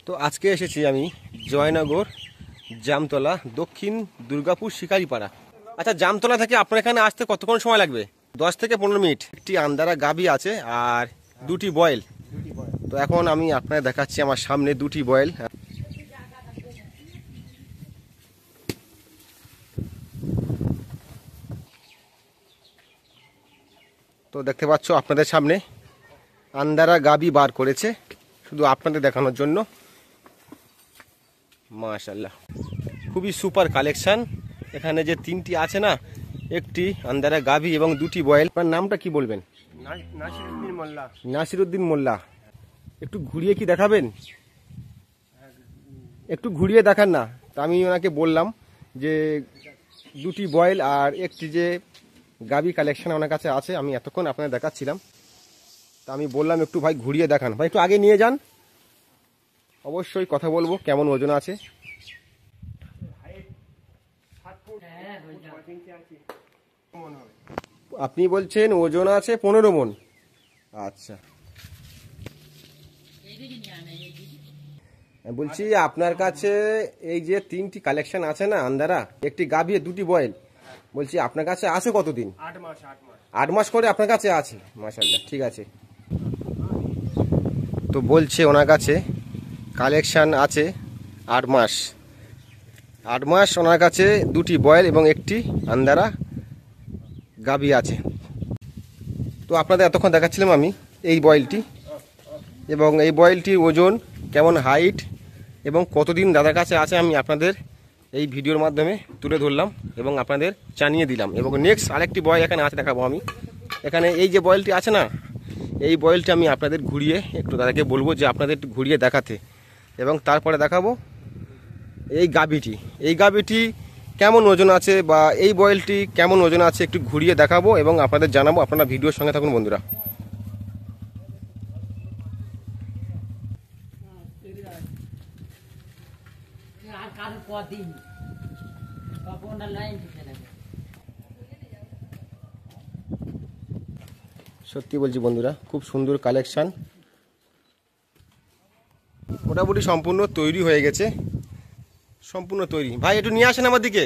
তো আজকে এসেছি আমি জয়নগর জামতলা দক্ষিণ দুর্গাপুর শিকারিপাড়া। আচ্ছা, জামতলা থেকে আপনার এখানে আসতে কতক্ষণ সময় লাগবে? 10 থেকে 15 মিনিট। একটি আন্দারা গাভী আছে আর দুটি বয়েল। তো এখন আমি আপনাদের দেখাচ্ছি আমার সামনে দুটি বয়েল। তো দেখতে পাচ্ছ আপনাদের সামনে আন্দারা গাভী বার করেছে শুধু আপনাদের দেখানোর জন্য। মাশাআল্লাহ, খুবই সুপার কালেকশন। এখানে যে তিনটি আছে না, একটি আন্দারা গাভী এবং দুটি বয়েল। আপনার নামটা কি বলবেন? নাসিরউদ্দিন মোল্লা। নাসিরউদ্দিন মোল্লা। একটু ঘুরিয়ে কি দেখাবেন? একটু ঘুরিয়ে দেখান না। তা আমি ওনাকে বললাম যে দুটি বয়েল আর একটি যে গাভী কালেকশন ওনার কাছে আছে, আমি এতক্ষণ আপনাদের দেখাচ্ছিলাম। তা আমি বললাম একটু ভাই ঘুরিয়ে দেখান। ভাই একটু আগে নিয়ে যান, অবশ্যই কথা বলবো কেমন ওজন আছে। আপনি বলছেন ওজন আছে 15 মণ। আচ্ছা, বলছি আপনার কাছে এই যে তিনটি কালেকশন আছে না আন্দারা, একটি গাভী দুটি বয়েল, বলছি আপনার কাছে আছে কতদিন? 8 মাস। 8 মাস করে আপনার কাছে আছে। মাশাআল্লাহ, ঠিক আছে। তো বলছে ওনার কাছে কালেকশন আছে 8 মাস। 8 মাস ওনার কাছে দুটি বয়েল এবং একটি আন্দারা গাভী আছে। তো আপনাদের এতক্ষণ দেখাচ্ছিলাম আমি এই বয়েলটি, এবং এই বয়েলটির ওজন কেমন, হাইট এবং কতদিন দাদার কাছে আছে আমি আপনাদের এই ভিডিওর মাধ্যমে তুলে ধরলাম এবং আপনাদের জানিয়ে দিলাম। এবং নেক্সট আরেকটি বয়েল এখানে আছে, দেখাবো আমি। এখানে এই যে বয়েলটি আছে না, এই বয়েলটি আমি আপনাদের ঘুরিয়ে একটু দাদাকে বলবো যে আপনাদের একটু ঘুরিয়ে দেখাতে, এবং তারপরে দেখাবো এই গাভীটি। এই গাভীটি কেমন ওজন আছে বা এই বয়েলটি কেমন ওজন আছে একটু ঘুরিয়ে দেখাবো এবং আপনাদের জানাবো। আপনারা ভিডিওর সঙ্গে থাকুন বন্ধুরা। সত্যি বলছি বন্ধুরা, খুব সুন্দর কালেকশন। মোটামুটি সম্পূর্ণ তৈরি হয়ে গেছে, সম্পূর্ণ তৈরি। ভাই একটু নিয়ে আসেন আমার দিকে।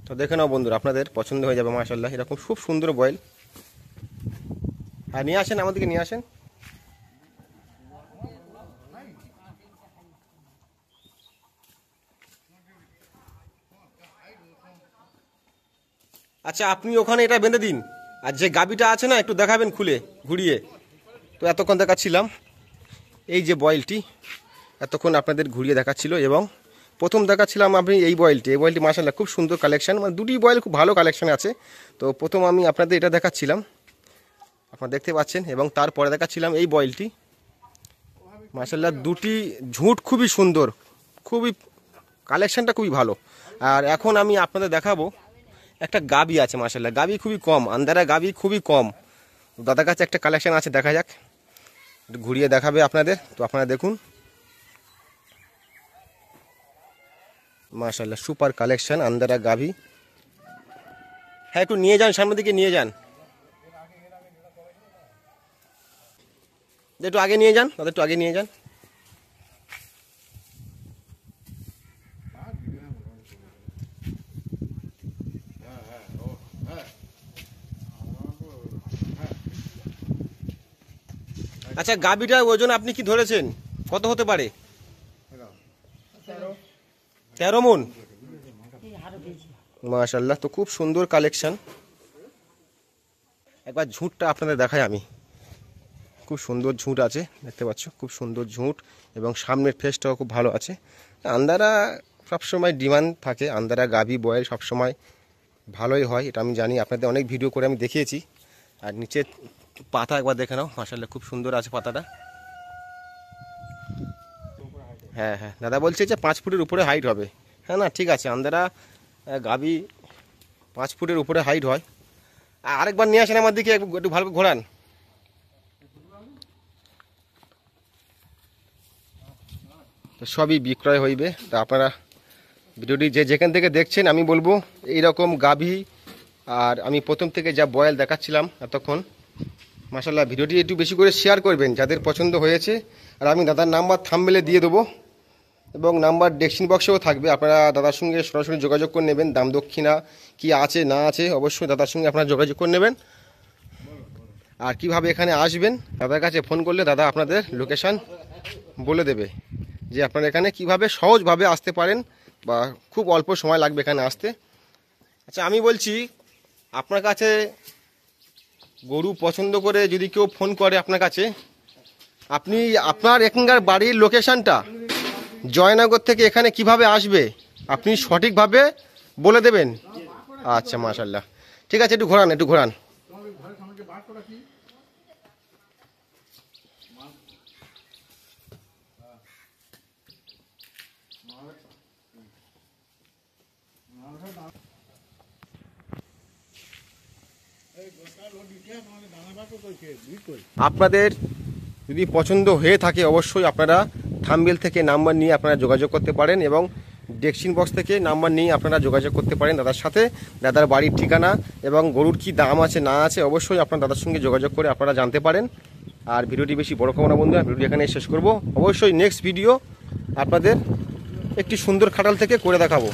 তো দেখে নাও বন্ধুরা, আপনাদের পছন্দ হয়ে যাবে মাশাআল্লাহ। এরকম খুব সুন্দর বয়েল। আর নিয়ে আসেন আমার দিকে, নিয়ে আসেন। আচ্ছা, আপনি ওখানে এটা বেঁধে দিন, আর যে গাভীটা আছে না একটু দেখাবেন খুলে ঘুরিয়ে। তো এতক্ষণ দেখাচ্ছিলাম এই যে বয়েলটি, এতক্ষণ আপনাদের ঘুরিয়ে দেখাচ্ছিল, এবং প্রথম দেখাচ্ছিলাম আমি এই বয়েলটি। এই বয়েলটি মাশাআল্লাহ খুব সুন্দর কালেকশন, মানে দুটি বয়েল খুব ভালো কালেকশন আছে। তো প্রথম আমি আপনাদের এটা দেখাচ্ছিলাম, আপনারা দেখতে পাচ্ছেন, এবং তারপরে দেখাচ্ছিলাম এই বয়েলটি। মাশাআল্লাহ দুটি ঝুঁট খুবই সুন্দর, খুবই কালেকশনটা খুবই ভালো। আর এখন আমি আপনাদের দেখাবো একটা গাভী আছে। মাশাআল্লাহ গাভী খুবই কম, আন্দারা গাভী খুবই কম। দাদার কাছে একটা কালেকশন আছে, দেখা যাক, একটু ঘুরিয়ে দেখাবে আপনাদের। তো আপনারা দেখুন, মাশাআল্লাহ সুপার কালেকশন আন্দারা গাভী। হ্যাঁ, একটু নিয়ে যান, সামনের দিকে নিয়ে যান, একটু আগে নিয়ে যান দাদা, একটু আগে নিয়ে যান। আচ্ছা, গাভীটার ওজন আপনি কি ধরেছেন, কত হতে পারে? 13 মণ। মাশাআল্লাহ, তো খুব সুন্দর কালেকশন। একবার ঝুঁটটা আপনাদের দেখাই আমি। খুব সুন্দর ঝুঁট আছে, দেখতে পাচ্ছ, খুব সুন্দর ঝুঁট, এবং সামনের ফেসটাও খুব ভালো আছে। আন্দারা সবসময় ডিমান্ড থাকে, আন্দারা গাভী বয়েল সবসময় ভালোই হয়, এটা আমি জানি, আপনাদের অনেক ভিডিও করে আমি দেখিয়েছি। আর নিচের পাতা একবার দেখে নাও, মাশাআল্লাহ খুব সুন্দর আছে পাতাটা। হ্যাঁ হ্যাঁ, দাদা বলছে যে 5 ফুটের উপরে হাইট হবে। হ্যাঁ না, ঠিক আছে, আন্দারা গাভী 5 ফুটের উপরে হাইট হয়। আরেকবার নিয়ে আসেন আমার দিকে, একটু ভালো করে ঘোরান। তো সবই বিক্রয় হইবে। তা আপনারা ভিডিওটি যে যেখান থেকে দেখছেন, আমি বলবো এইরকম গাভী, আর আমি প্রথম থেকে যা বয়েল দেখাচ্ছিলাম এতক্ষণ, মাশাআল্লাহ, ভিডিওটি একটু বেশি করে শেয়ার করবেন যাদের পছন্দ হয়েছে। আর আমি দাদার নাম্বার থাম্বনেলে দিয়ে দেবো এবং নাম্বার ডেসক্রিপশন বক্সেও থাকবে, আপনারা দাদার সঙ্গে সরাসরি যোগাযোগ করে নেবেন। দাম দক্ষিণা কি আছে না আছে অবশ্যই দাদার সঙ্গে আপনারা যোগাযোগ করে নেবেন। আর কিভাবে এখানে আসবেন, দাদার কাছে ফোন করলে দাদা আপনাদের লোকেশান বলে দেবে যে আপনারা এখানে কিভাবে সহজভাবে আসতে পারেন বা খুব অল্প সময় লাগবে এখানে আসতে। আচ্ছা, আমি বলছি আপনার কাছে গরু পছন্দ করে যদি কেউ ফোন করে আপনার কাছে, আপনি আপনার এখানকার বাড়ির লোকেশানটা জয়নগর থেকে এখানে কিভাবে আসবে আপনি সঠিকভাবে বলে দেবেন। আচ্ছা মাশাআল্লাহ, ঠিক আছে, একটু ঘোরান, একটু ঘোরান। আপনাদের যদি পছন্দ হয়ে থাকে অবশ্যই আপনারা থাম্বনেল থেকে নাম্বার নিয়ে আপনারা যোগাযোগ করতে পারেন এবং ডেসক্রিপশন বক্স থেকে নাম্বার নিয়ে আপনারা যোগাযোগ করতে পারেন দাদার সাথে। দাদার বাড়ির ঠিকানা এবং গরুর কি দাম আছে না আছে অবশ্যই আপনার দাদার সঙ্গে যোগাযোগ করে আপনারা জানতে পারেন। আর ভিডিওটি বেশি বড় করবো না বন্ধুরা, ভিডিওটি এখানে শেষ করব। অবশ্যই নেক্সট ভিডিও আপনাদের একটি সুন্দর খাটাল থেকে করে দেখাবো।